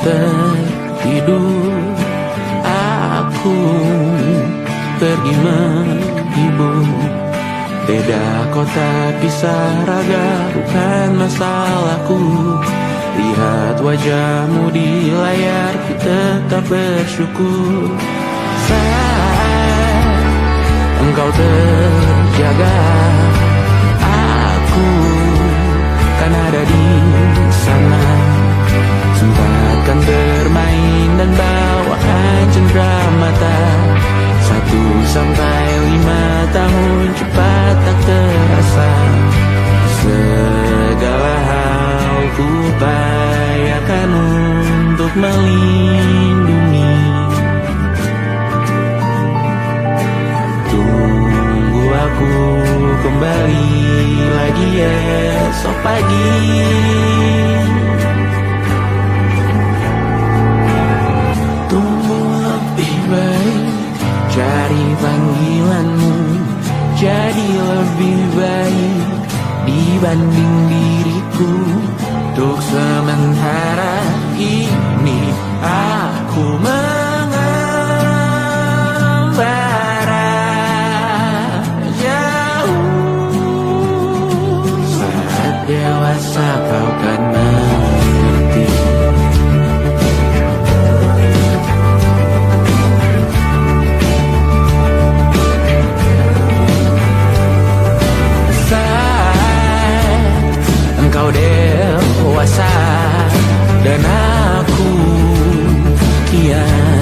tertidur, aku pergi menghibur. Beda kota pisah raga bukan masalahku. Lihat wajahmu di layar, ku tetap bersyukur. Saat engkau terjaga, aku kan ada di sana. Sempatkan bermain dan bawaan cendera mata. 1-5 tahun cepat tak terasa. Segala hal ku upayakan untuk melindungi. Tunggu aku kembali lagi esok pagi. Tunggu lebih baik, cari panggilanmu jadi lebih baik dibanding diriku. Untuk sementara ini aku mengembara jauh. Saat dewasa kau kan mengerti. Engkau dewasa dan aku kian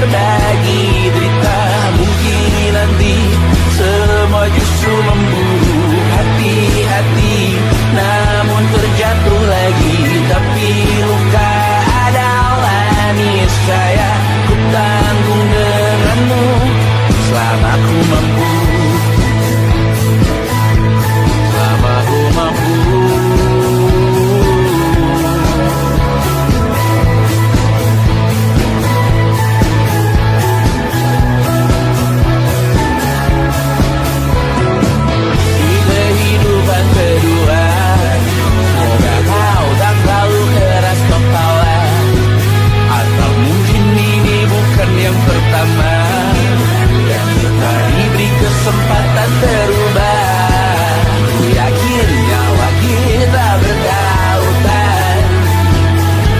berbagi derita. Mungkin nanti semua justru memburu hati-hati, namun terjatuh lagi. Tapi luka adalah niscaya ku tanggung denganmu selama ku mampu. Selama ku mampu. Yang pertama yang kita diberi kesempatan berubah. Ku yakin nyawa kita bertautan,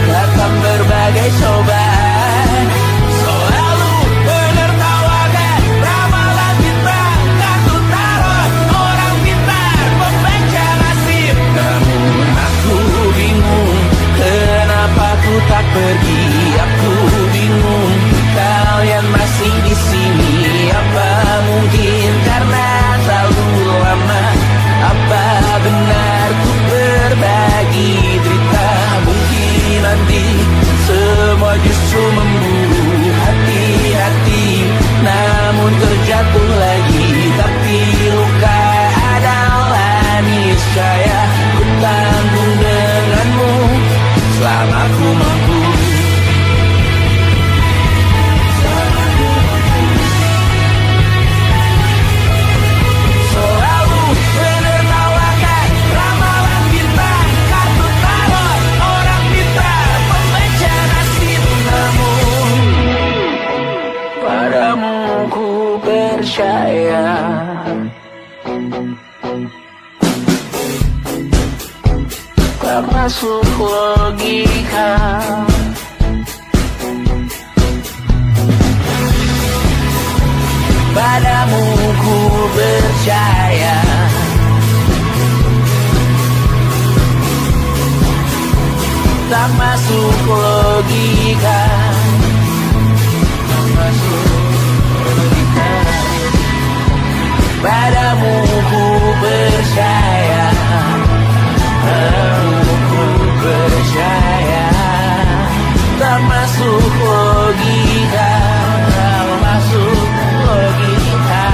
datang berbagai cobaan. Selalu menertawakan ramalan bintang, kartu tarot orang pintar pembaca nasib. Namun aku bingung, kenapa ku tak pergi. Aku bingung, kalian masih di sini. Apa mungkin karena terlalu lama? Apa benar ku berbagi derita? Mungkin nanti semua justru memburu hati-hati, namun terjatuh lagi. Tapi luka adalah niscaya ku tanggung denganmu selama ku mampu. Percaya tak masuk logika. Padamu ku percaya, tak masuk logika. Tak masuk logika. Padamu ku percaya, padamu ku percaya, tak masuk logika, tak masuk logika.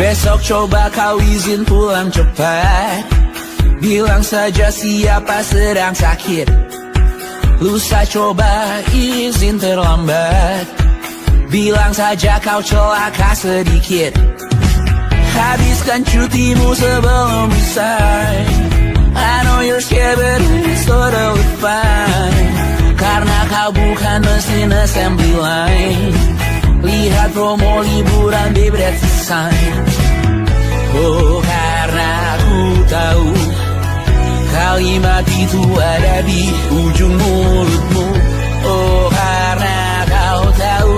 Besok coba kau izin pulang cepat. Bilang saja siapa sedang sakit. Lusa coba izin terlambat. Bilang saja kau celaka sedikit. Habiskan cutimu sebelum bisa. I know you're scared but it's totally fine. Karena kau bukan mesin assembly line. Lihat promo liburan di Bread Design. Oh, karena aku tahu kalimat itu ada di ujung mulutmu. Oh, karena kau tahu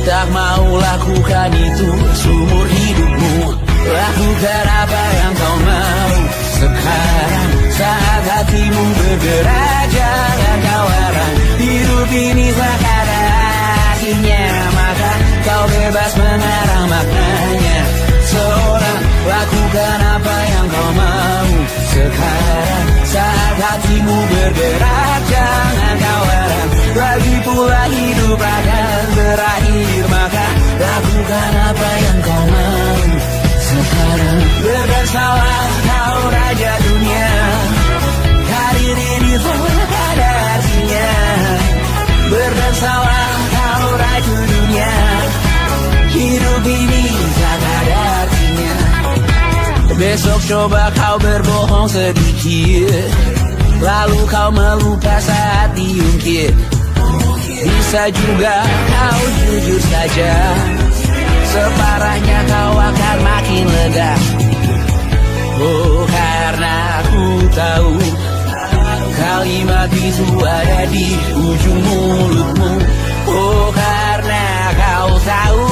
tak mau lakukan itu seumur hidupmu. Lakukan apa yang kau mau sekarang saat hatimu bergerak. Jangan kau larang, hidup ini tak ada artinya, maka kau bebas mengarang maknanya. Seorang lakukan apa yang kau mau sekarang saat hatimu bergerak. Jangan kau larang, lagi pula hidup akan berakhir, maka lakukan apa yang kau mau sekarang. Berdansalah kau raja dunia, karir ini tak ada artinya. Berdansalah kau raja dunia, hidup ini tak ada artinya. Besok coba kau berbohong sedikit, lalu kau melupa saat diungkit. Bisa juga kau jujur saja, separahnya kau akan makin lega. Oh, karena aku tahu kalimat itu ada di ujung mulutmu. Oh, karena kau tahu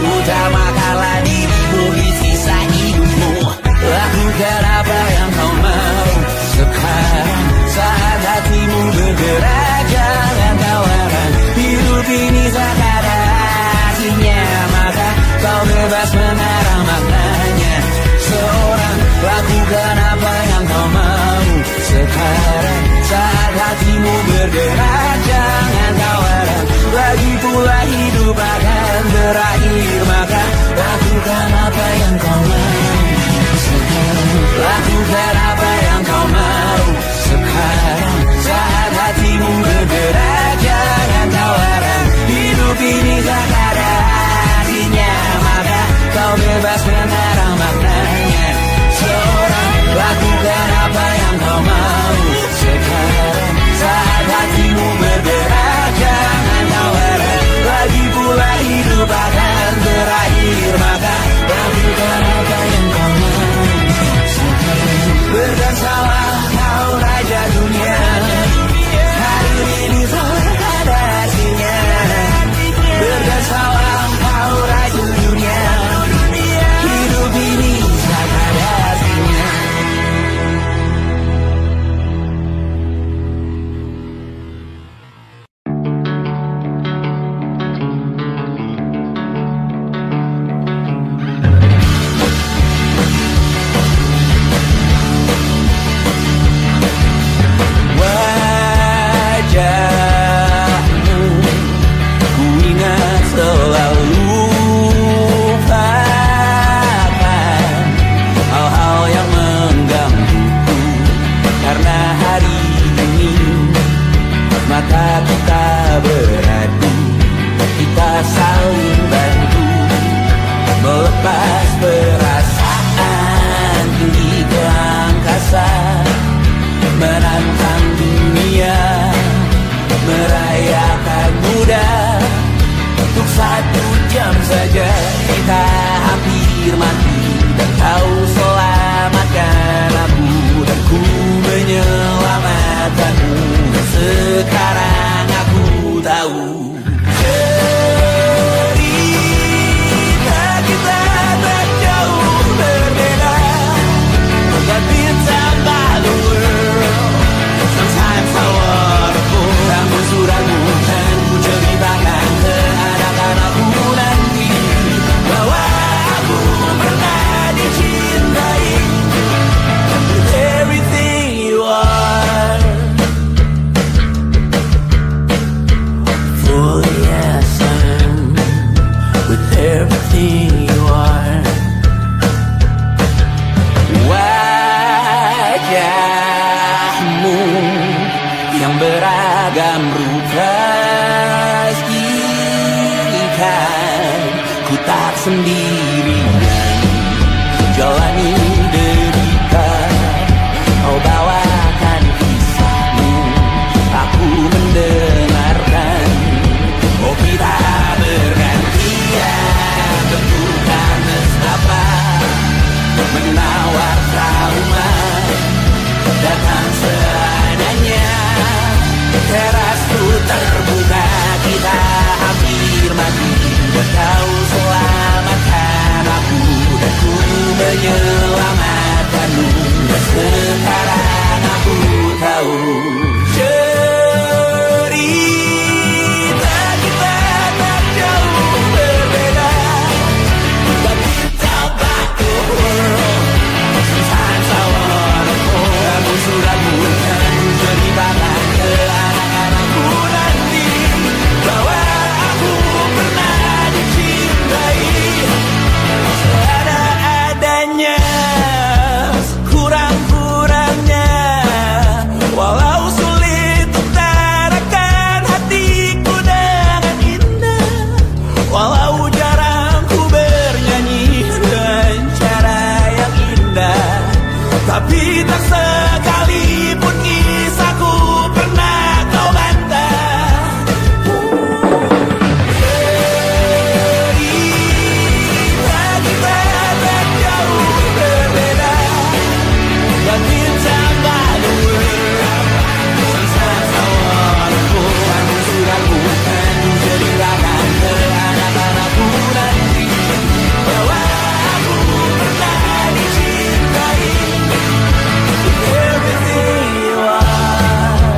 utamakanlah dirimu di sisa hidupmu. Lakukan apa yang kau mau sekarang saat hatimu bergerak. Jangan kau larang, hidup ini tak ada artinya, maka kau bebas mengarang maknanya. Seorang lakukan apa yang kau mau sekarang saat hatimu bergerak. Jangan kau larang, lagi pula hidup akan berakhir, maka lakukan apa yang kau mau sekarang. Lakukan apa yang kau mau sekarang saat hatimu bergerak. Jangan kau larang, hidup ini tak ada artinya, maka kau bebas mengarang maknanya. Seorang lakukan apa yang kau mau sekarang saat hatimu bergerak. Jangan kau larang, lagi pula hidup akan berakhir, maka lakukan apa yang kau mau sekarang. Berdansalah kau raja dunia, hari ini tak ada artinya. Berdansalah kau raja dunia, hidup ini tak ada artinya. Wajahmu ku ingat selalu, lupakan hal-hal yang menggangguku. Karena hari ini mata kita beradu, kita saling bantu melepas perasaan tinggi ke angkasa, menantang dunia, merayakan muda. Untuk 1 jam saja kita hampir mati, dan kau selamatkan aku, dan ku menyelamatkanmu. Dan sekarang aku tahu cerita kita tak jauh berbeda. But bintang balu world, sometimes I wanna go. Namun suratmu dan ku ceritakan ke anak-anakku nanti bahwa aku pernah dicintai. With everything you are, pastikan ku tak sendirian jalani derita. Kau bawakan kisahmu, aku mendengarkan. Oh kita bergantian, tentukan nestapa menawar trauma datang seadanya. Terasku terbuka, kita hampir mati. Kau selamatkan aku dan ku menyelamatkanmu. Dan sekarang aku tahu cerita kita tak jauh berbeda. But it's about the world. Sometimes I wanna fall. Kamu sudah bukan ceritakan ke anak-anakku nanti bahwa aku pernah dicintai seadanya, kurang-kurangnya. Walau sulit utarakan hatiku dengan indah, walau jarang ku bernyanyi dengan cara yang indah, tapi tak sekalipun kisahku pernah kau bantah. Cerita kita tak jauh berbeda, but it's about the world. Sometimes I wanna go. Aku sudah bukan ceritakan ke anak-anakku nanti bahwa aku pernah dicintai. Everything you are,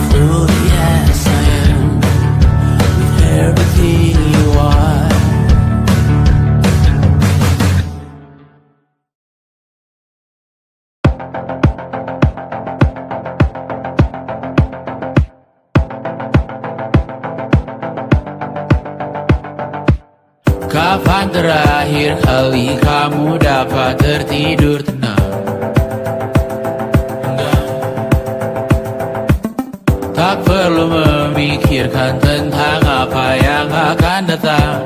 truly yes I am. Everything you are. Kapan terakhir kali kamu dapat tertidur tenang? Enggak. Tak perlu memikirkan tentang apa yang akan datang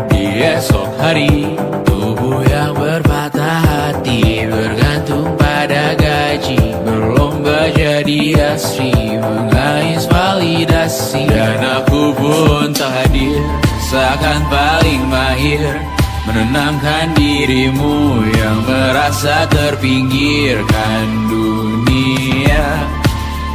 di esok hari. Tubuh yang berpatah hati bergantung pada gaji, berlomba jadi asri, mengais validasi. Dan aku pun tak hadir, seakan paling mahir menenangkan dirimu yang merasa terpinggirkan dunia.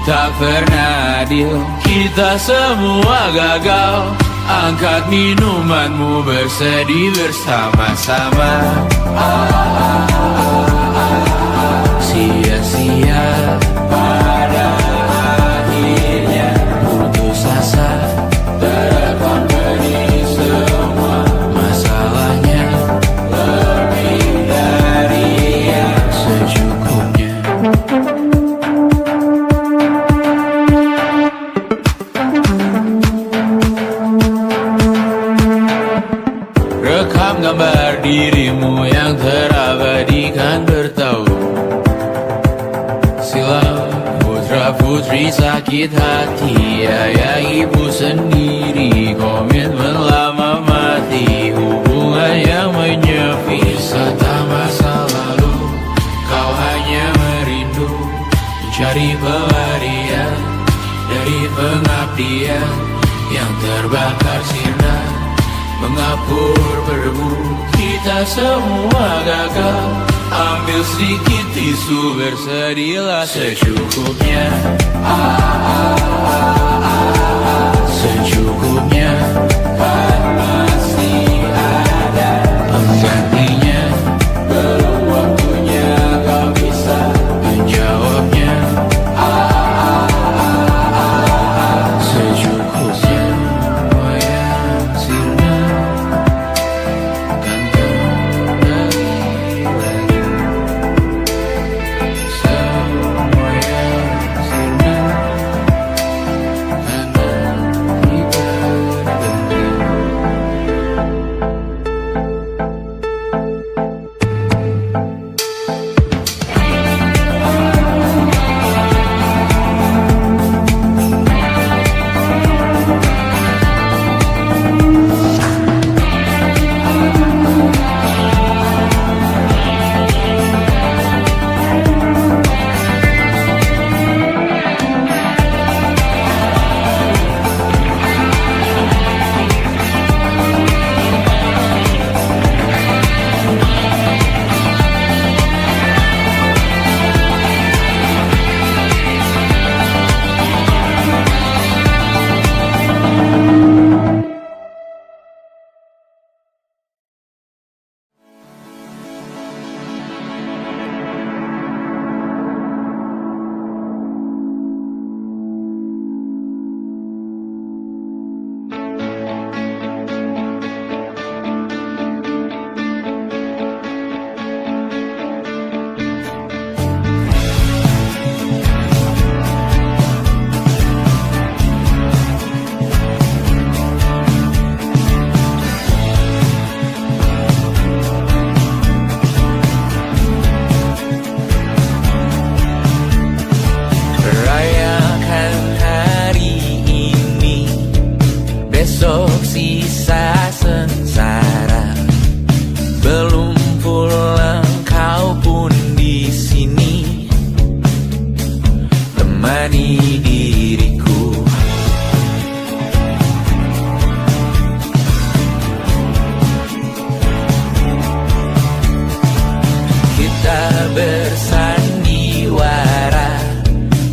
Tak pernah adil, kita semua gagal. Angkat minumanmu, bersedih bersama-sama. Sia-sia pada akhirnya putus asa, terkompeni semua masalahnya. Lebih dari yang secukupnya. Rekam gambar dirimu yang terabadikan bertahun silam. Putra putri sakit hati, ayah ibu sendiri, komitmen lama mati, hubungan yang menyepi. Wisata masa lalu, kau hanya merindu, mencari pelarian dari pengabdian yang terbakar sirna, mengapur berdebu. Kita semua gagal, ambil sedikit tisu, bersedihlah secukupnya. Secukupnya, kan masih ada penggantinya. Belum waktunya kau bisa menjawabnya. Secukupnya, semua yang sirna kan kembali lagi. Semua yang sirna menemani diriku. Kita bersandiwara,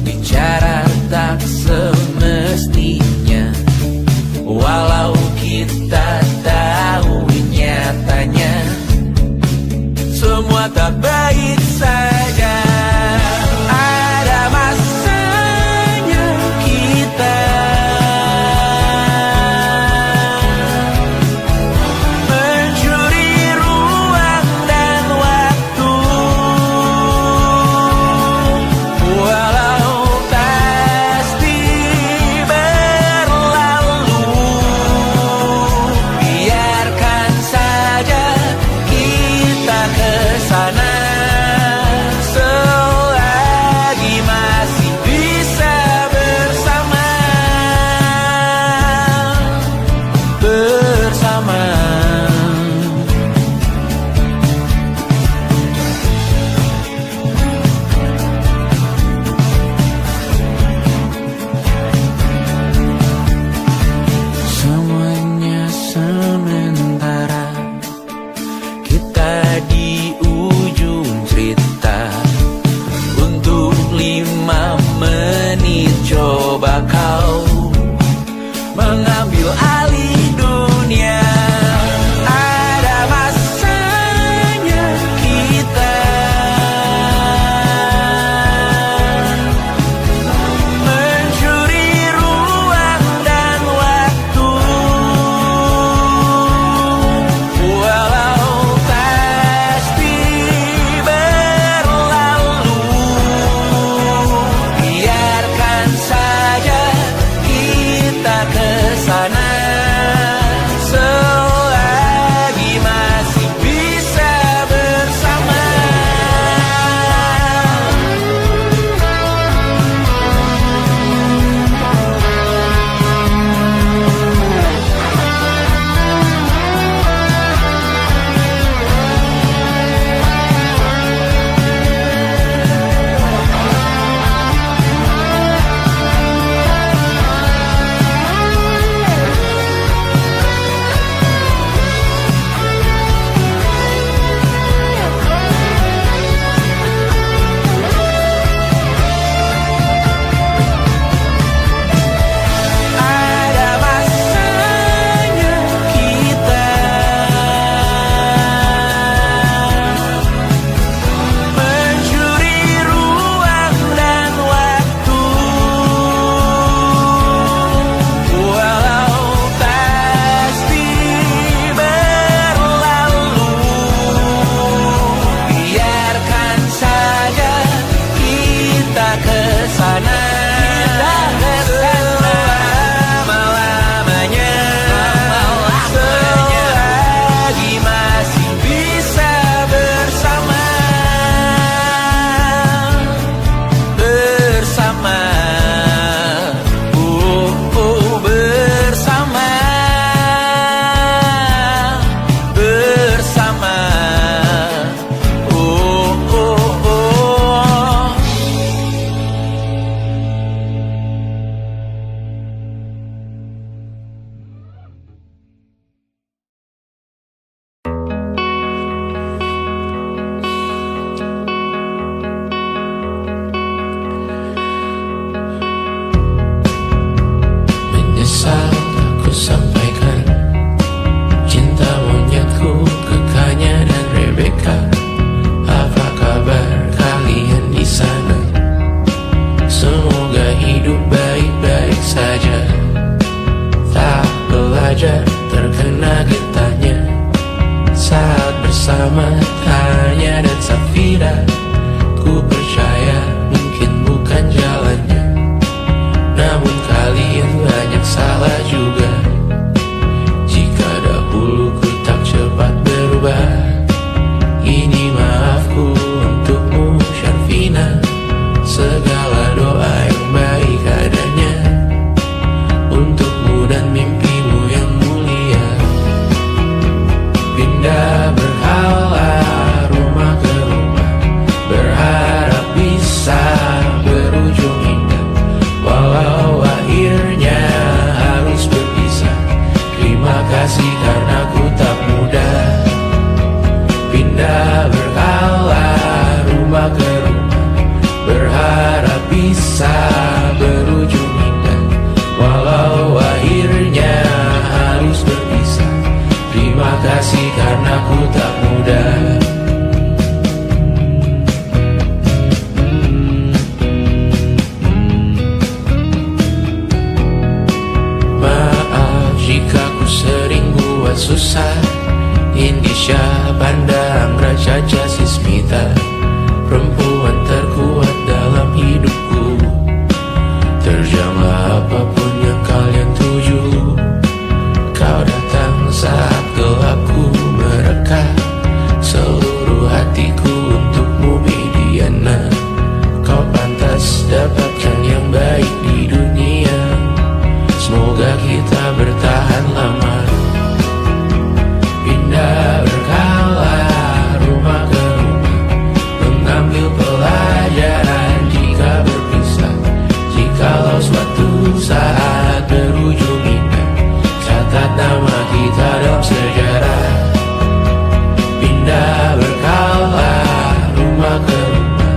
bicara tak semestinya, walau kita tahu nyatanya semua tak baik saja. Ada masanya kita berujung indah. Walau akhirnya harus berpisah, terima kasih karena ku tak mudah. Maaf jika ku sering buat susah. Indisha, Banda, Anggra, Caca, Sismita, perempuan terkuat dalam hidupku. Terjanglah apapun yang kalian tuju. Kau datang saat gelapku mereka, seluruh hatiku untukmu Mediana. Kau pantas dapatkan yang baik di dunia. Semoga kita bertahan lama. Pindah berkala rumah ke rumah, mengambil pelajaran jika berpisah. Jikalau suatu saat berujung indah, catat nama kita dalam sejarah. Pindah berkala rumah ke rumah,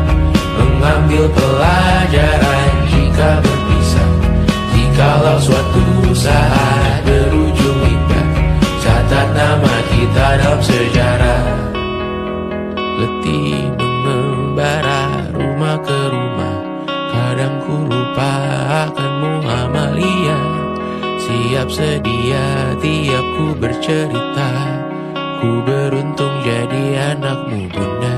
mengambil pelajaran jika berpisah. Jikalau suatu saat berujung indah, catat nama kita dalam sejarah. Letih mengembara rumah ke rumah, kadang ku lupa akanmu Amalia. Siap sedia tiap ku bercerita, ku beruntung jadi anakmu bunda.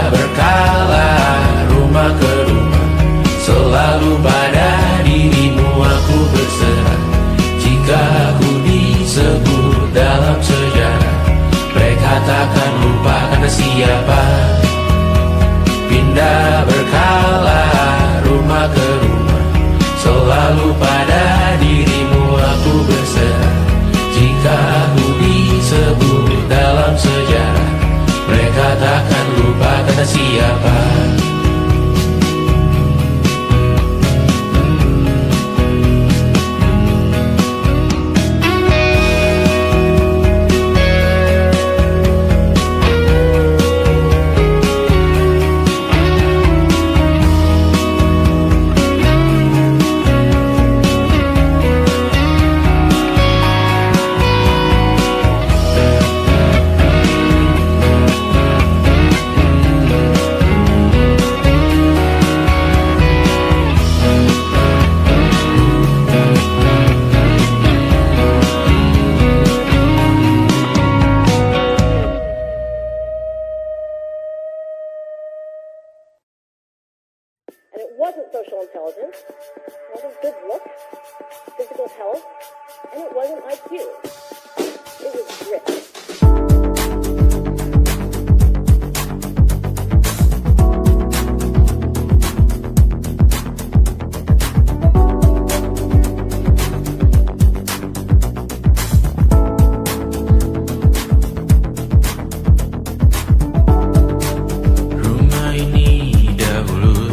Berkala rumah ke rumah, selalu pada dirimu aku berserah. Jika aku disebut dalam sejarah, mereka takkan lupa karena siapa. Pindah berkala rumah ke rumah, selalu pada dirimu aku berserah. Jika aku disebut dalam sejarah, mereka takkan lupa kata siapa. And it wasn't social intelligence, it wasn't good looks, physical health, and it wasn't IQ. It was grit.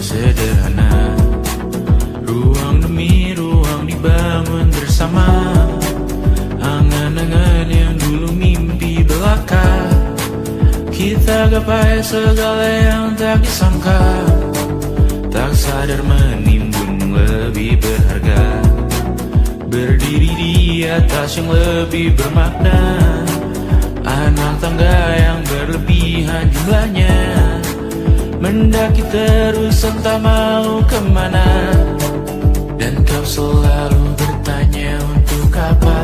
Sederhana, ruang demi ruang dibangun bersama. Angan-angan yang dulu mimpi belaka, kita gapai segala yang tak disangka. Tak sadar menimbun lebih berharga, berdiri di atas yang lebih bermakna. Anak tangga yang berlebihan jumlahnya, mendaki terus entah mau kemana. Dan kau selalu bertanya untuk apa,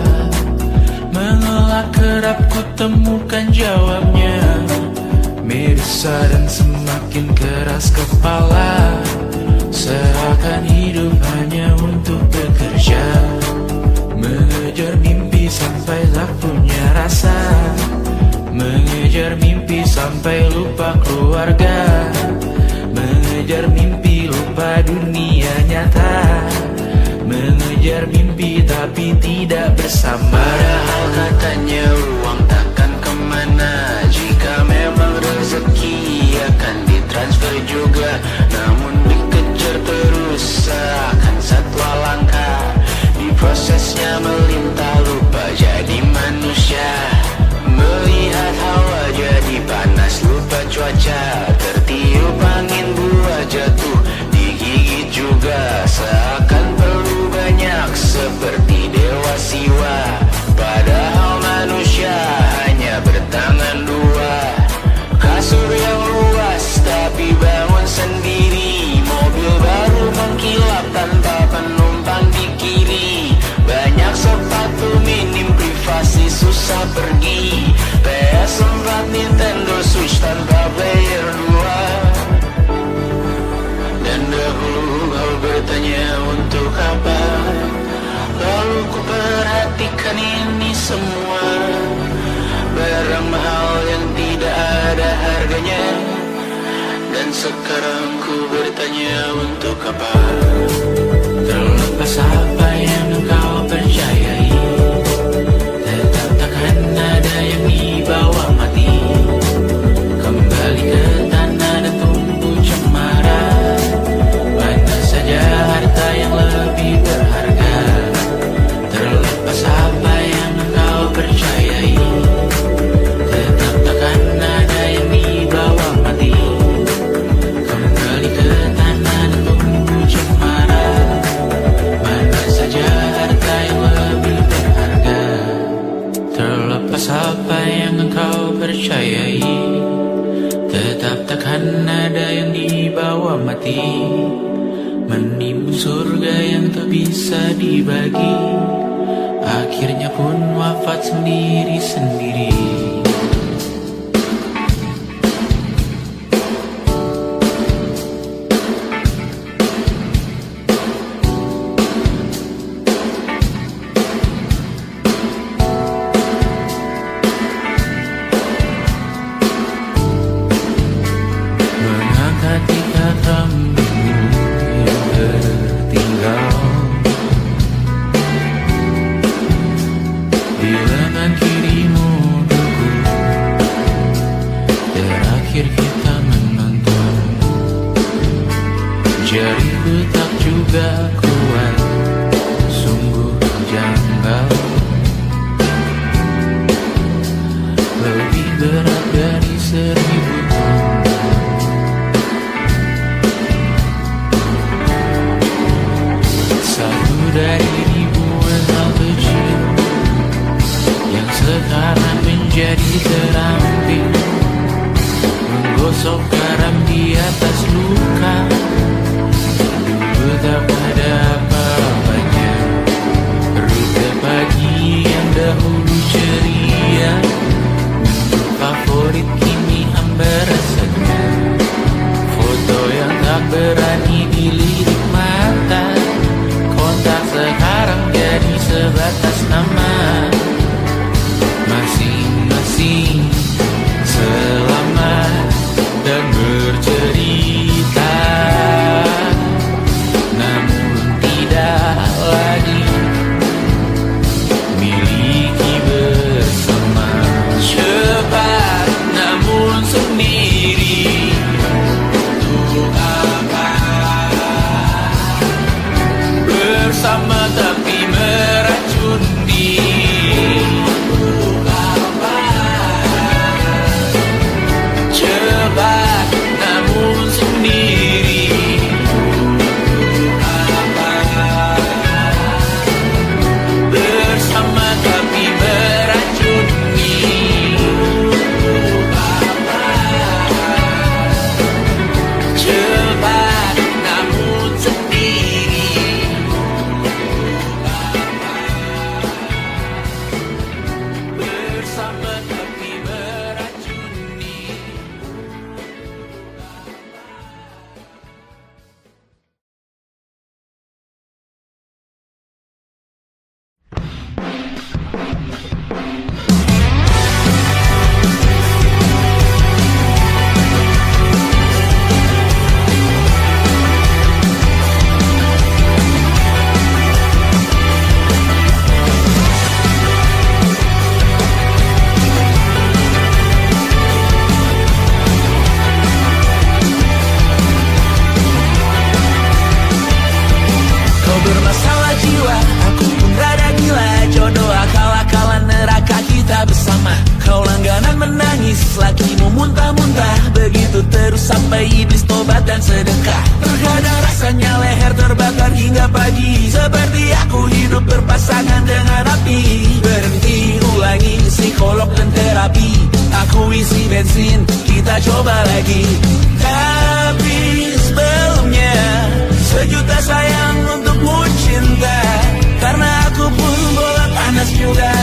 mengelak kerap ku temukan jawabnya. Meresah dan semakin keras kepala, seakan hidup hanya untuk bekerja. Mengejar mimpi sampai tak punya rasa, mengejar mimpi sampai lupa keluarga, mengejar mimpi lupa dunia nyata, mengejar mimpi tapi tidak bersama. Padahal katanya uang takkan kemana, jika memang rezeki akan ditransfer juga. juga, namun dikejar terus seakan satwa langka. Di prosesnya melintah lupa jadi manusia. Melihat hawa jadi panas lupa cuaca. Tertiup angin buah jatuh digigit juga. Seakan perlu banyak seperti dewa siwa. Padahal manusia hanya bertangan dua. Kasur yang luas tapi bangun sendiri. Mobil baru mengkilap tanpa penumpang di kiri. Banyak sepatu minim privasi susah pergi. PS4 Nintendo Switch tanpa player 2. Dan dahulu kau bertanya untuk apa. Lalu ku perhatikan ini semua. Barang mahal yang tidak ada harganya. Dan sekarang ku bertanya untuk apa. Terlepas apa yang engkau percayai, tetap takkan ada yang dibawa mati. Kembali ke tanah dan tumbuh cemara. Mana saja harta yang lebih berharga. Terlepas apa yang engkau percayai, tetap takkan ada yang dibawa mati. Kembali ke tanah dan tumbuh cemara. Mana saja harta yang lebih berharga. Terlepas apa yang engkau percayai, tetap takkan ada yang dibawa mati. Menimbun surga yang tak bisa dibagi, akhirnya pun wafat sendiri-sendiri. Mengangkat ikat rambutmu yang tertinggal di lengan kirimu dulu. Terakhir kita menonton. Jariku tak juga kuat, sungguh janggal. Lebih berat dari 1000 ton. Satu dari ribuan hal kecil yang sekarang menjadi terampil. Menggosok garam di atas luka. Dulu tak ada apa-apanya. Rute pagi yang dahulu ceria. Menu favorit kini hambar rasanya. Foto yang tak berani dilirik mata. Kontak sekarang jadi sebatas nama. Masing-masing selamat dan bercerita, namun tidak lagi miliki bersama. Cepat namun sendiri. Untuk apa dan sedekah. Terkadang rasanya leher terbakar hingga pagi, seperti aku hidup berpasangan dengan api. Berhenti, ulangi psikolog dan terapi. Aku isi bensin, kita coba lagi. Tapi sebelumnya, sejuta sayang untukmu cinta. Karena aku pun bola panas juga,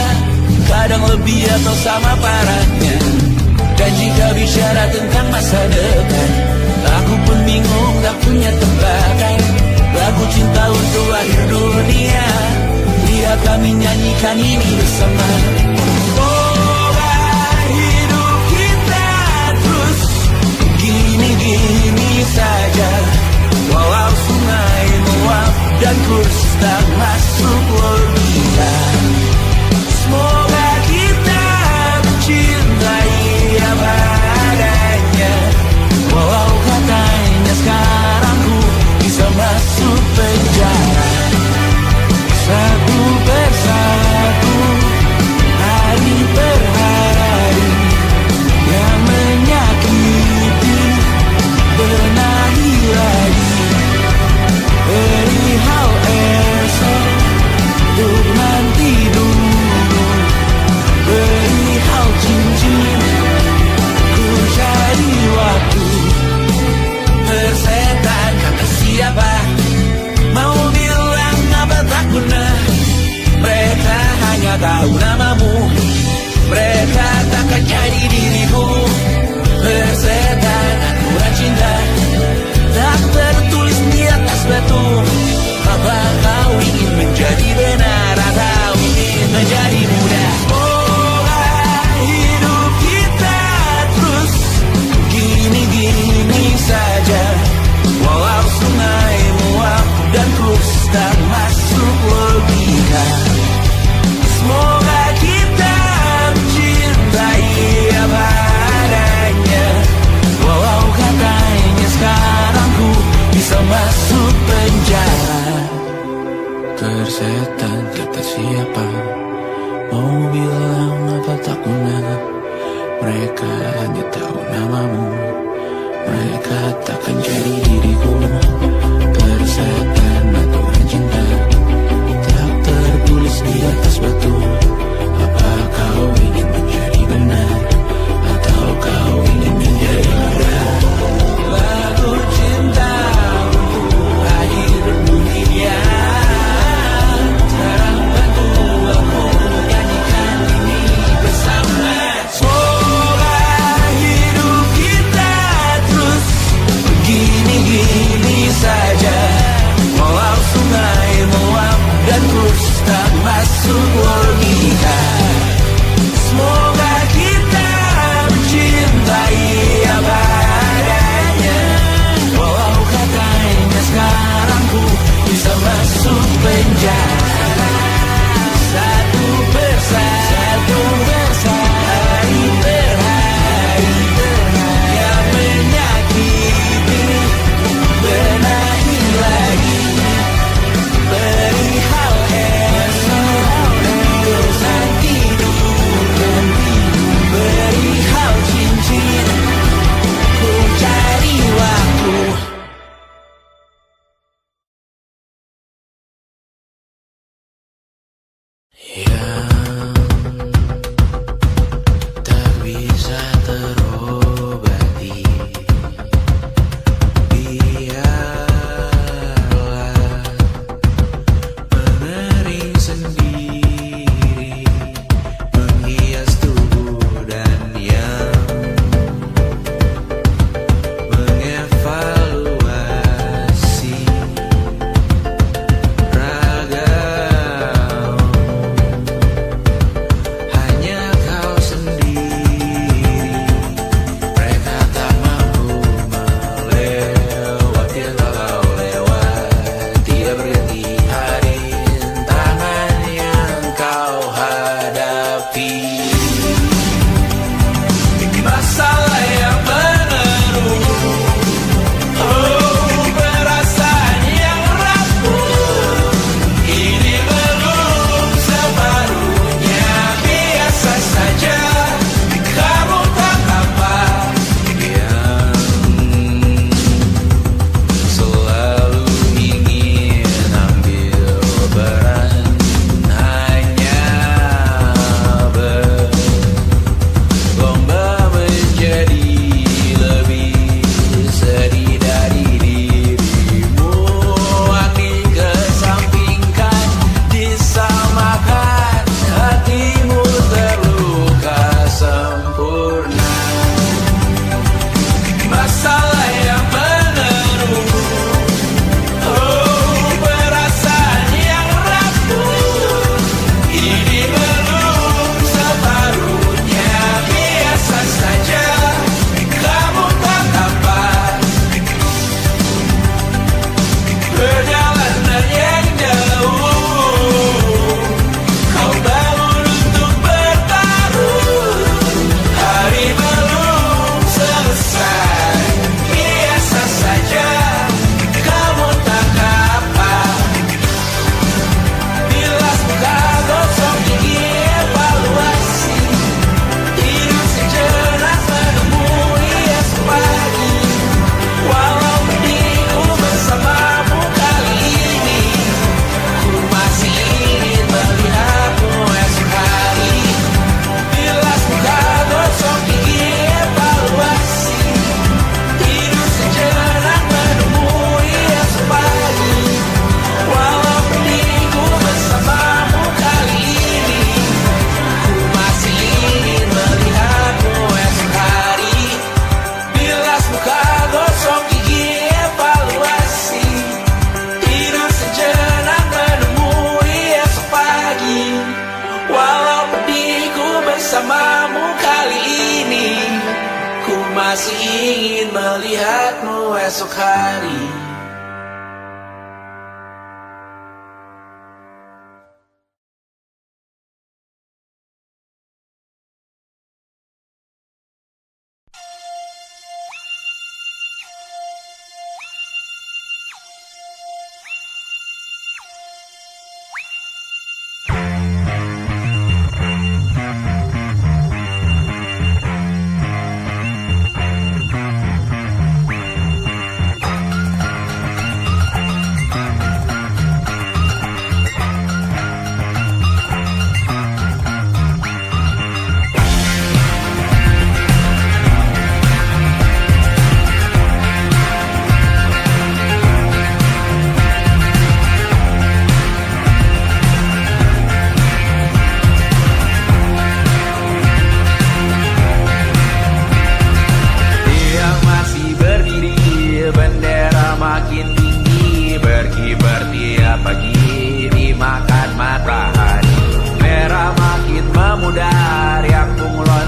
kadang lebih atau sama parahnya. Dan jika bicara tentang masa depan, aku pun bingung tak punya tebakan. Lagu cinta untuk akhir dunia, lihat kami nyanyikan ini bersama. Semoga hidup kita terus gini-gini saja, walau sungai meluap dan kurs tak masuk logika. Semoga kita mencintai apa adanya, walau katanya sekarang ku bisa masuk penjara. Satu persatu, hari per hari, yang menyakiti benahi lagi. Perihal esok, untuk nanti dulu. Perihal cincin, ku cari waktu. Persetan kata siapa, mau bilang apa tak guna. Mereka hanya tahu namamu, mereka takkan jadi diriku. Persetan aturan cinta, tak tertulis di atas batu. Apa kau ingin menjadi benar atau ingin menjadi muda? Semoga hidup kita terus gini-gini saja, walau sungai meluap dan kurs tak masuk logika. Semoga kita mencintai apa adanya, walau katanya sekarang ku bisa masuk penjara. Persetan kata siapa, mau bilang apa tak guna. Mereka hanya tahu namamu, mereka takkan jadi diriku. Persetan aturan cinta, tak tertulis di atas batu. Apa kau ingin menjadi benar, atau kau ingin menjadi muda? Lagu cinta untuk akhir dunia, sekarang bantu aku nyanyikan ini bersama. Semoga hidup kita terus gini-gini saja, walau sungai meluap dan kurs tak masuk logika. Semoga kita mencintai apa adanya, walau katanya sekarang ku bisa masuk penjara. Satu persatu, hari per hari, yang menyakiti benahi esok hari.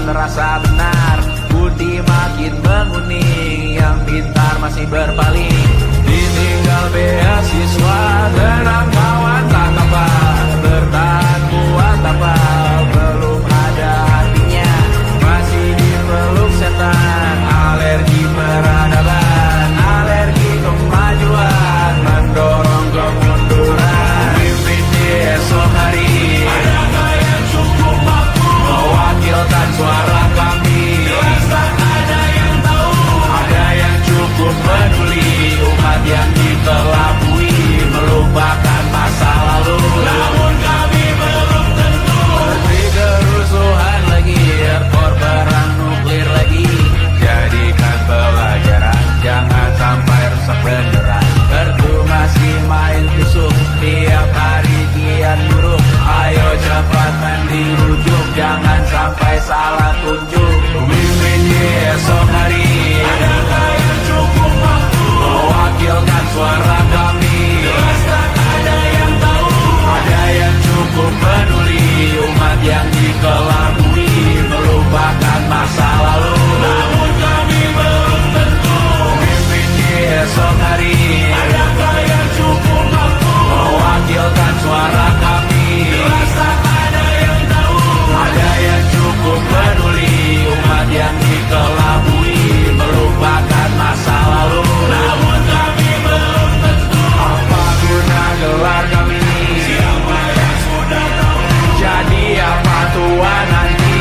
Rasa benar, putih makin menguning, yang pintar masih berpaling. Ditinggal beasiswa, tenang kawan tak apa, bertahan kuat apa, belum ada hatinya, masih dipeluk setan. Alergi peradaban, alergi kemajuan, mendorong kemunduran. Mimpin di esok hari, adakah yang cukup mampu mewakilkan suara kami? Jelas tak ada yang tahu, ada yang cukup peduli, umat yang dikelabui, melupakan masa lalu. Namun kami belum tentu seperti kerusuhan lagi, airport perang nuklir lagi. Jadikan pelajaran, jangan sampai rusak beneran. Perdu masih main tusuk, tiap hari kian buruk. Ayo cepat mandi rujuk, jangan sampai salah tunjuk. Pemimpin di esok hari, adakah yang cukup mampu mewakilkan suara kami? Jelas tak ada yang tahu, ada yang cukup peduli, umat yang dikelabui, melupakan masa lalu. Namun kami belum tentu pemimpin di esok hari, adakah yang cukup mampu mewakilkan suara kami? Jelas tak ada yang tahu, ada yang cukup peduli, umat yang dikelabui, melupakan masa lalu. Namun kami belum tentu apa guna gelar kami. Siapa yang sudah tahu, jadi apa tua nanti?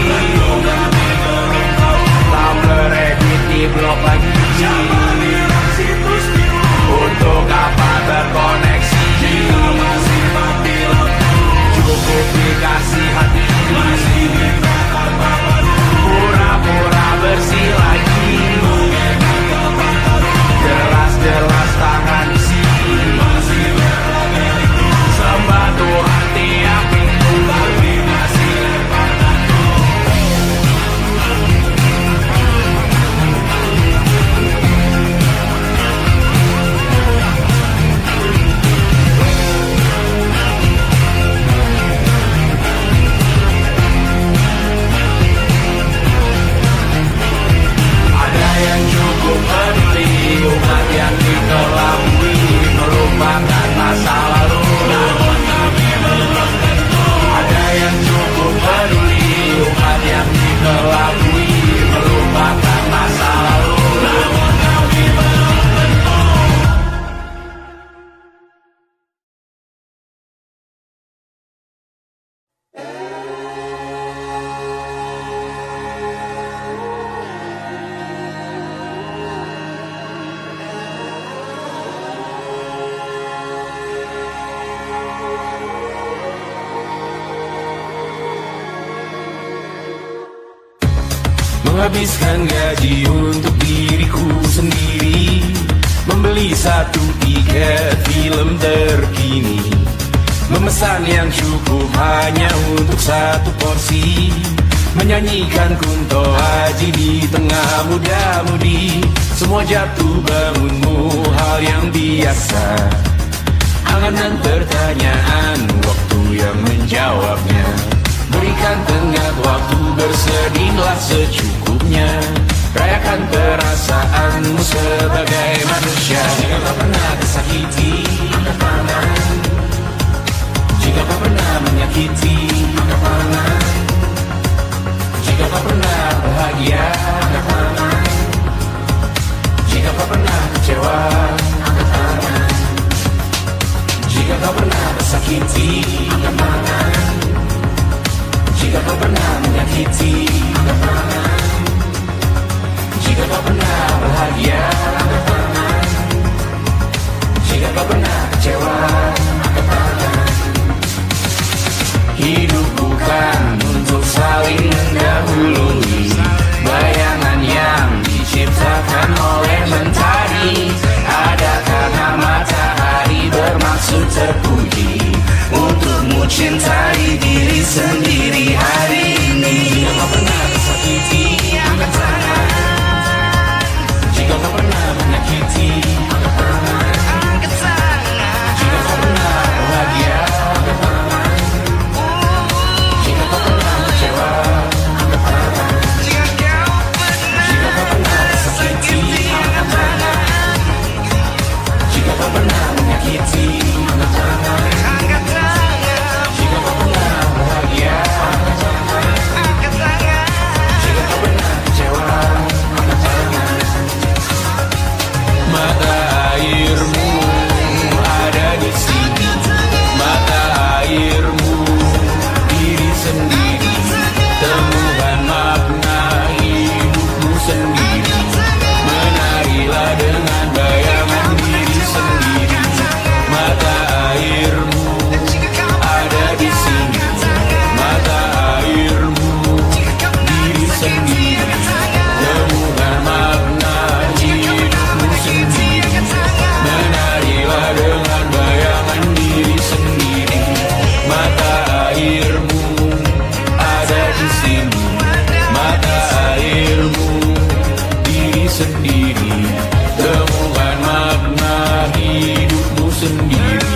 Kami belum tahu, tak beredit di blog lagi. Siapa bilang situs biru, untuk apa terkoneksi? Jika masih mati lampu, cukup dikasih hati, masih minta apa baru, pura-pura bersih lagi. Jelas-jelas tangan isi, masih berlagak itu, sembah Tuhan tiap minggu, tapi masih lempar batu. Ada yang cukup peduli, umat yang dikelabui, melupakan masa lalu. Namun kami belum tentu, ada yang cukup peduli, umat yang dikelabui, melupakan masa lalu. Namun kami belum tentu. Menghabiskan gaji untuk diriku sendiri, membeli satu tiket film terkini, memesan yang cukup hanya untuk satu porsi, menyanyikan Kunto Aji di tengah muda-mudi. Semua jatuh bangunmu hal yang biasa, angan dan pertanyaan, waktu yang menjawabnya. Berikan tengah waktu, bersedihlah secukupnya. rayakan perasaanmu sebagai manusia. Jika kau pernah tersakiti, angkat tangan. Jika kau pernah menyakiti, angkat tangan. Jika kau pernah bahagia, angkat tangan. Jika kau pernah kecewa, angkat tangan. Jika kau pernah tersakiti, angkat tangan. Jika kau pernah menyakiti, angkat tangan. Jika kau pernah bahagia, angkat tangan. Jika kau pernah kecewa, angkat tangan. Hidup bukan untuk saling mendahului bayangan yang diciptakan oleh mentari. Ada karena matahari bermaksud terpuji untukmu cintai diri sendiri hari ini. Jika kau pernah tersakiti, angkat tangan. Jika kau pernah menyakiti, angkat tangan. Jika kau pernah bahagia, angkat tangan. Jika kau pernah kecewa, angkat tangan. Jika kau pernah tersakiti, angkat tangan. Jika kau pernah menyakiti, angkat tangan. Jika kau pernah bahagia, angkat tangan. Jika kau pernah kecewa, angkat tangan. Mata airmu ada di sini, mata airmu diri sendiri, temukan makna hidupmu sendiri. Menarilah dengan bayangan diri sendiri. Mata airmu ada di sini, mata airmu diri sendiri, temukan makna hidupmu sendiri. Menarilah dengan bayangan diri sendiri. Mata airmu ada di sini, mata airmu diri sendiri, temukan makna hidupmu sendiri.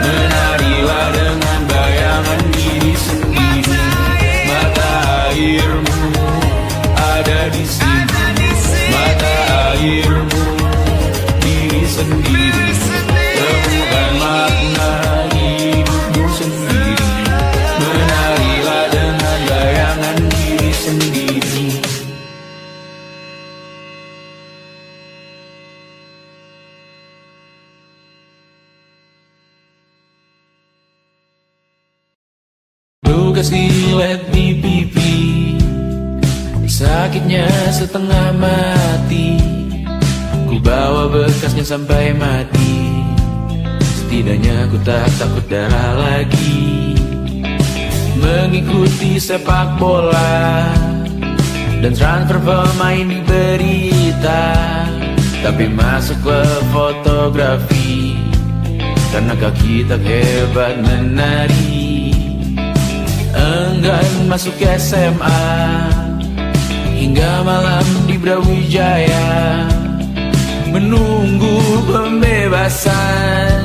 Menarilah dengan bayangan diri sendiri. Mata airmu ada di sini, mata airmu diri sendiri, temukan makna hidupmu sendiri. Menarilah dengan bayangan diri sendiri. Luka silet di pipi, sakitnya setengah mati. Ku bawa bekasnya sampai mati. Setidaknya ku tak takut darah lagi. Mengikuti sepak bola dan transfer pemain di berita, tapi masuk ke fotografi karena kaki tak hebat menari. Enggan masuk SMA hingga malam di Brawijaya, menunggu pembebasan.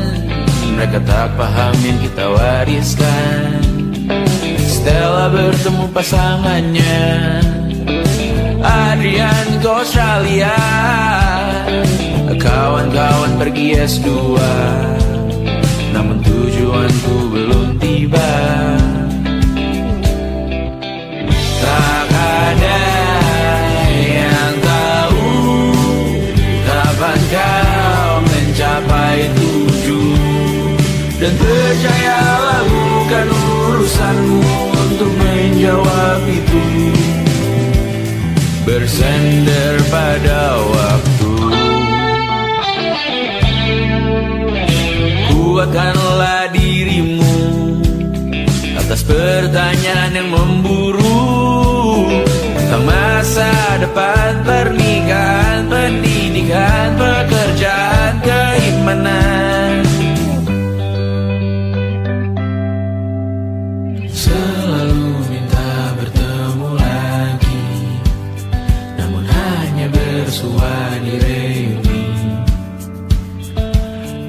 Mereka tak paham yang kita wariskan. Stella bertemu pasangannya, Adrian ke Australia. Kawan-kawan pergi S2, namun tujuanku belum tiba. Tak ada yang tahu kapan kau mencapai tujuan. Dan percayalah bukan urusanmu untuk menjawab itu. Bersender pada waktu. Kuatkanlah dirimu atas pertanyaan yang memburu tentang masa depan, pernikahan, pendidikan, pekerjaan, keimanan. Selalu minta bertemu lagi, namun hanya bersua di reuni.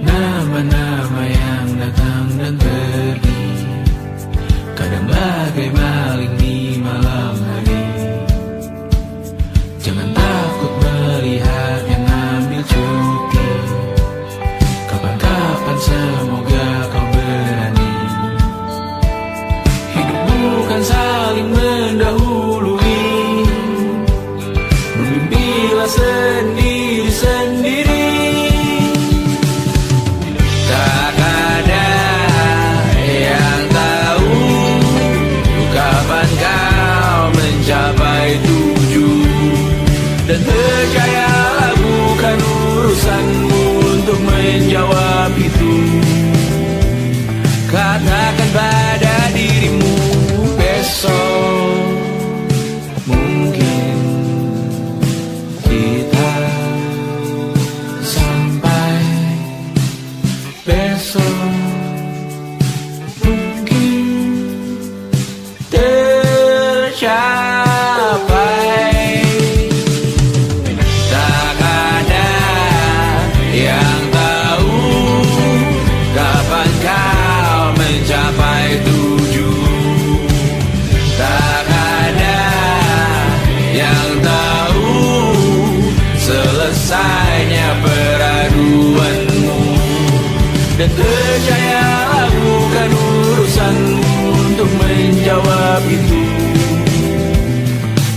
Nama-nama yang datang dan pergi, kadang bagai maling di malam hari. Jangan tak semoga kau berani. Hidup bukan saling mendahului, bermimpilah sendiri-sendiri. Tak ada yang tahu kapan kau mencapai tujuh. Dan percayalah bukan urusanmu untuk menjawab itu. Katakan pada dirimu besok mungkin kita sampai. Besok mungkin tercapai. Tak ada yang tahu kapan kau mencapai tujuh. Tak ada yang tahu selesainya peraduanmu. Dan percayalah bukan urusanmu untuk menjawab itu.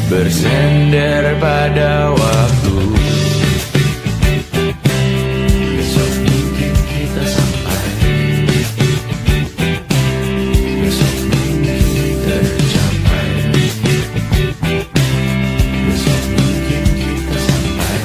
Bersender pada waktu. Besok mungkin kita sampai. Besok mungkin tercapai. Besok mungkin kita sampai.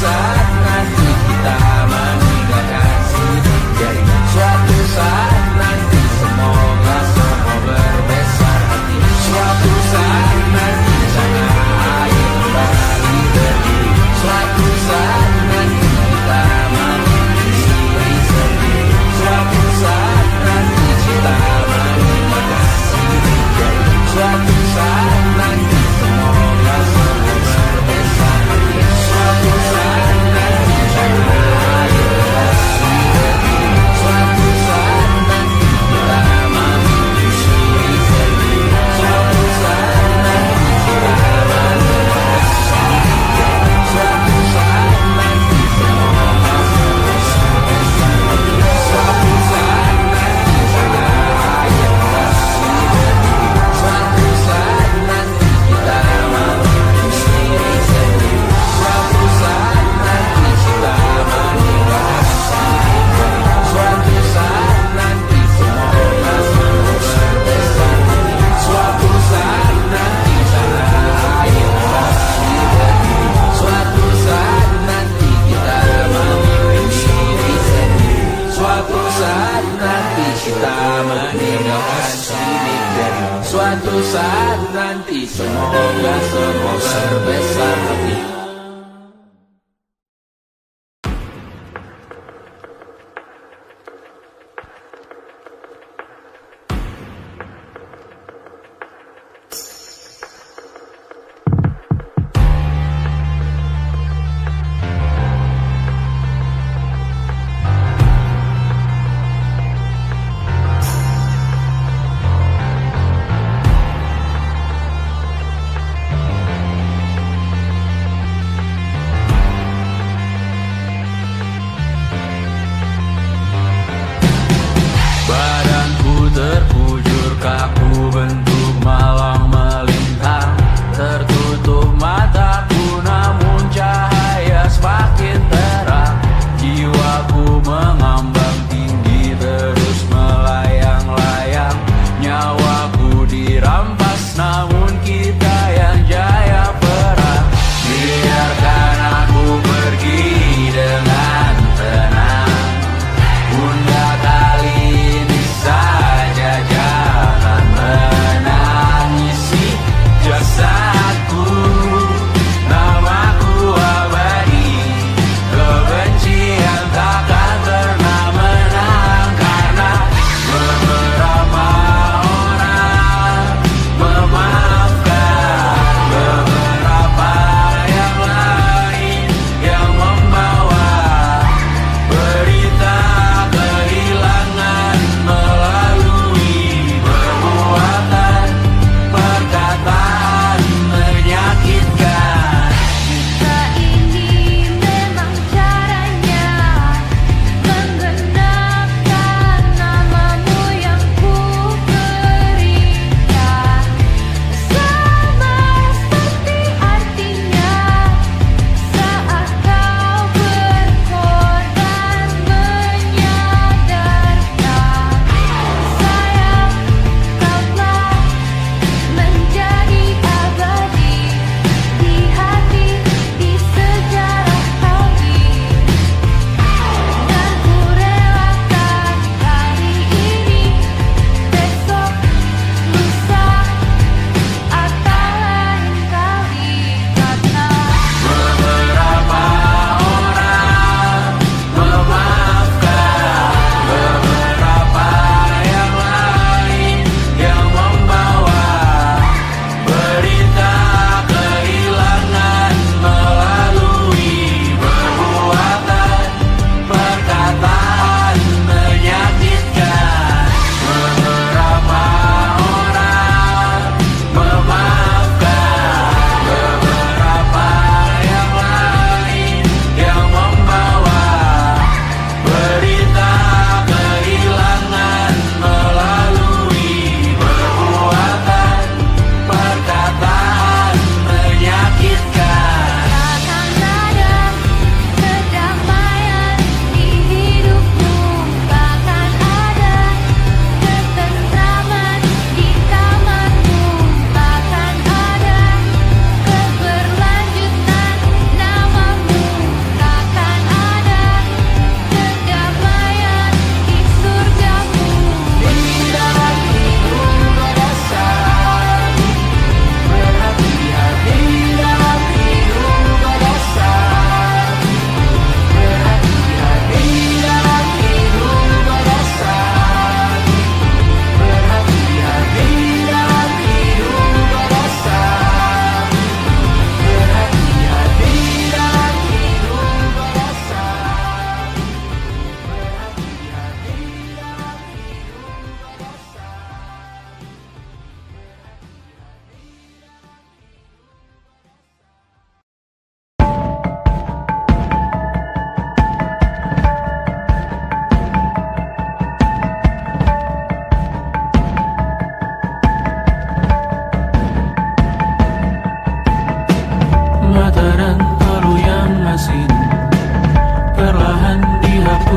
saat nanti kita meninggalkan sini. Jadi suatu saat nanti semoga semua berbesar hati. Suatu saat nanti sana air kembali berdiri. Suatu saat nanti kita mandiri sendiri. Suatu saat nanti kita meninggalkan sini. Jadi suatu saat nanti semoga semua berbesar hati. Suatu saat nanti sana air kembali berdiri. Suatu saat nanti kita mandiri sendiri. Suatu saat nanti kita meninggalkan sini. Suatu saat nanti semoga semua berbesar hati. Suatu saat nanti sana air kembali berdiri. Suatu saat nanti kita mandiri sendiri. Suatu saat nanti kita meninggalkan sini. Suatu saat nanti semoga semua berbesar hati. Suatu saat nanti sana air kembali berdiri. Suatu saat nanti kita mandiri sendiri. Suatu saat nanti kita meninggalkan sini. Suatu saat nanti semoga semua berbesar hati. Badanku terkujur kaku bentuk malang melintang. Tertutup mataku namun cahaya semakin terang. Jiwaku mengambang tinggi terus melayang-layang. Nyawaku dirampas namun kita yang jaya perang. Biarkan aku pergi dengan tenang. Bunda kali ini saja jangan menang.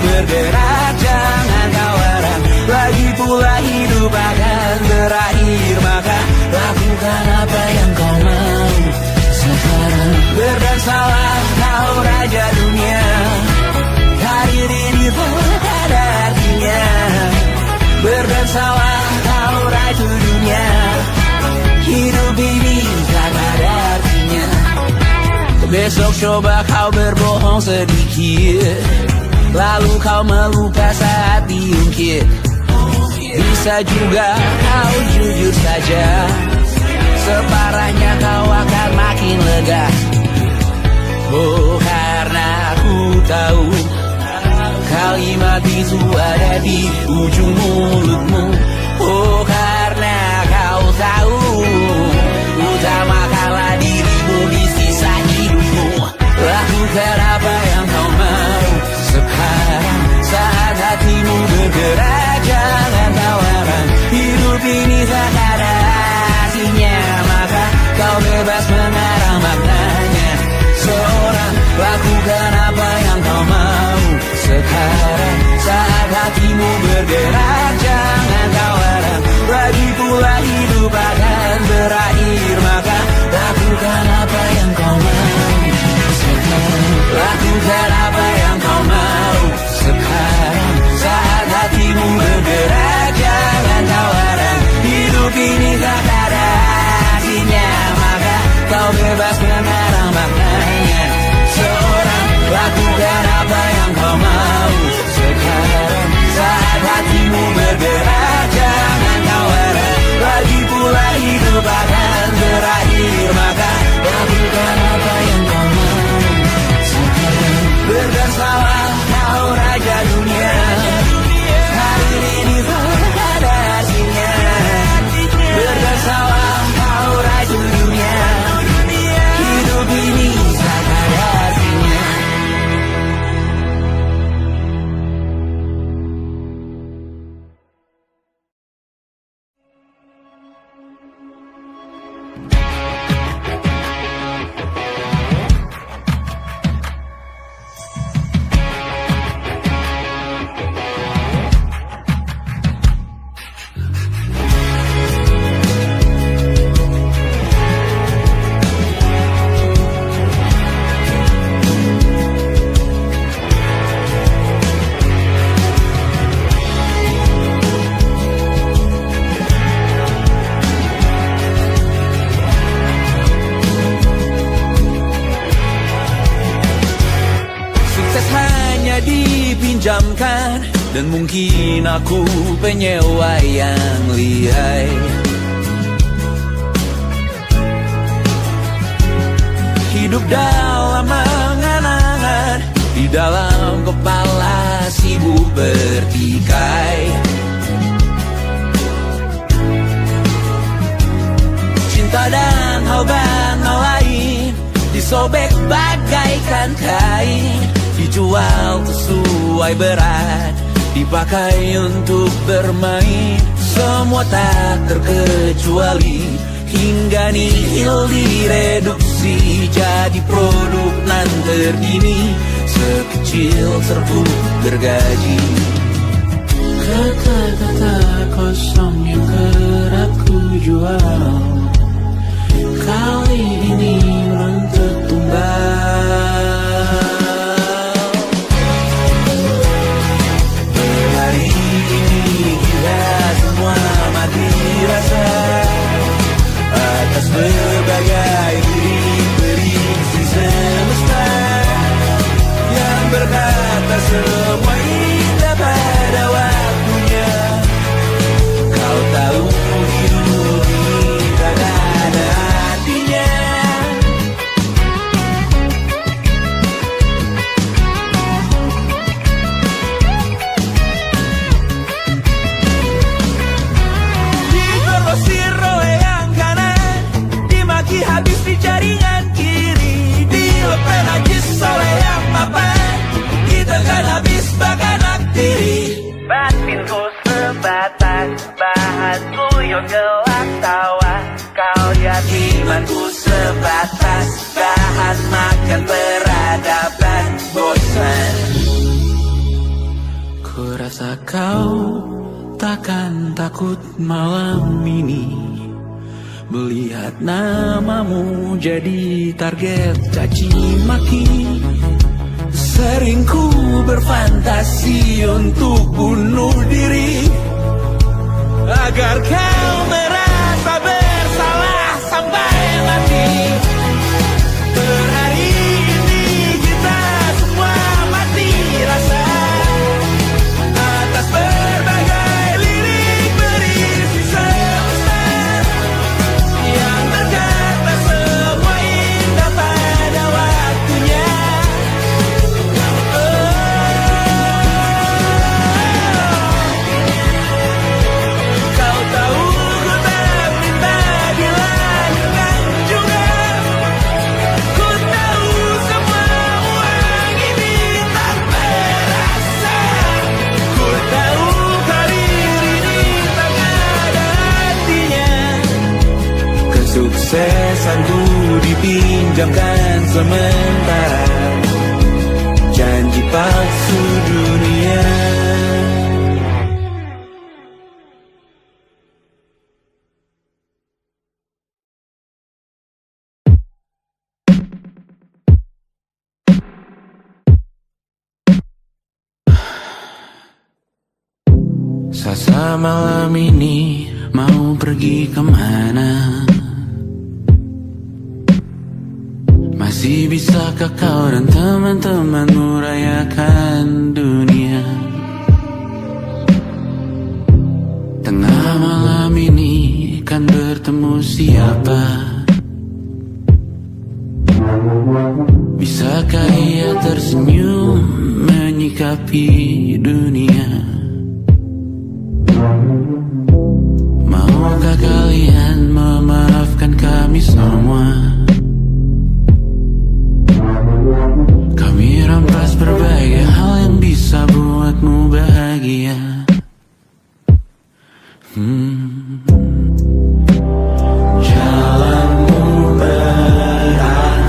bergerak, jangan kau heran. Lagi pula hidup akan berakhir, maka lakukan apa yang kau mau sekarang. Berdansalah kau raja dunia, karir ini tak ada artinya. Berdansalah kau ratu dunia, hidup ini tak ada artinya. Besok coba kau berbohong sedikit, lalu kau melupa saat diungkit. Bisa juga kau jujur saja, separahnya kau akan makin lega. Oh, karena aku tahu kalimat itu ada di ujung mulutmu. Oh, karena kau tahu utamakanlah dirimu di sisa hidupmu. Lakukan apa yang kau mau sekarang, saat hatimu bergerak, jangan kau heran. Hidup ini tak ada artinya, maka kau bebas mengarang maknanya. Seorang lakukan apa yang kau mau sekarang, saat hatimu bergerak, jangan kau heran. Lagi pula hidup akan berakhir, maka lakukan apa yang kau mau sekarang. Lakukan apa yang kau mau sekarang, saat hatimu bergerak, jangan kau heran. Hidup ini tak ada artinya, maka kau bebas mengarang maknanya. Seorang lakukan apa yang kau mau sekarang, saat hatimu bergerak, jangan kau heran. Lagi pula hidup akan berakhir, maka lakukan apa yang kau mau sekarang. Berdansalah kau raja dunia, hari ini tak ada artinya. Berdansalah kau raja dunia, hidup ini tak ada artinya. Dipinjamkan, dan mungkin aku penyewa yang lihai. Hidup dalam angan-angan, di dalam kepala sibuk bertikai. Cinta dan hal lain disobek bagaikan kain, dijual sesuai berat, dipakai untuk bermain. Semua tak terkecuali, hingga nihil direduksi jadi produk nan terkini, sekecil serbuk gergaji. Kata-kata kosong yang kerap ku jual, kali ini merontok tumbal. Hari ini kita semua mati rasa atas berbagai lirik-lirik semesta yang berkata semua indah pada waktunya. Kau tahu hidup ini tak ada artinya, kau takkan takut malam ini melihat namamu jadi target caci maki. Sering ku berfantasi untuk bunuh diri agar kau merasa bersalah sampai mati. Per hari ini kita semua mati rasa atas berbagai lirik berisi semesta yang berkata semua indah pada waktunya. Kau tahu ku tak minta dilahirkan juga. Ku tahu semua uang ini tak berasa. Ku tahu karir ini tak ada artinya. Kesuksesanku dipinjamkan sementara, janji palsu dunia. Sasa malam ini mau pergi kemana? Masih bisakah kau dan teman-temanmu rayakan dunia? Tengah malam ini kan bertemu siapa? Bisakah ia tersenyum menyikapi dunia? Maukah kalian memaafkan kami semua? Kami rampas berbagai hal yang bisa buatmu bahagia. Jalanmu berat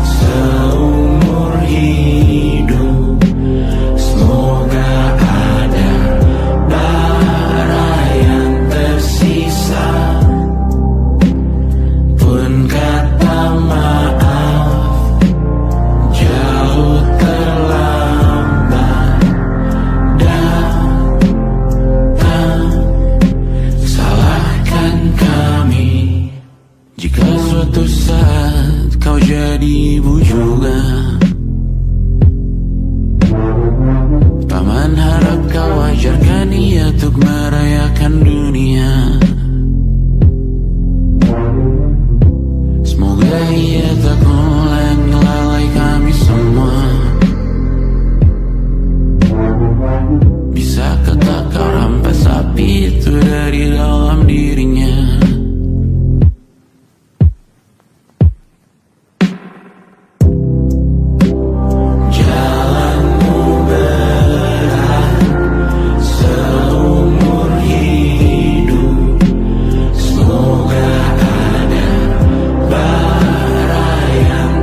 seumur hidup. Semoga ada bara yang tersisa. Pun kata maaf jauh terlambat datang. Salahkan kami jika suatu saat kau jadi ibu juga. Paman harap kau ajarkan ia untuk merayakan dunia. Semoga ia tak mulai melalai kami semua. Bisakah tak kau rampas api itu dari dalam dirinya? Jalanmu berat seumur hidup. Semoga ada bara yang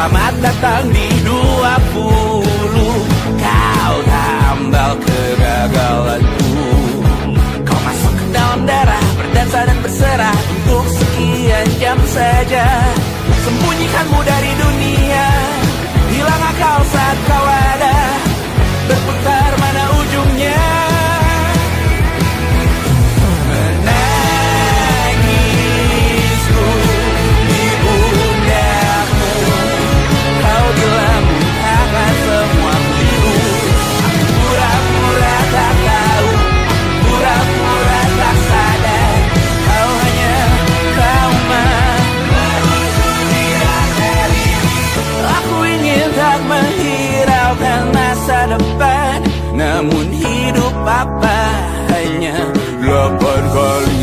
Selamat datang di 20. Kau tambal kegagalanku. Kau masuk ke dalam darah, berdansa dan berserah untuk sekian jam saja. Sembunyikanmu dari dunia, hilang akal saat kau ada. Berputar mana ujungnya. Menangisku di pundakmu. Kau bilang akan semua biru. Aku pura-pura tak tahu, pura-pura tak sadar. Kau hanya trauma. Aku ingin tak menghiraukan masa depan, namun hidup apa hanya 8 kali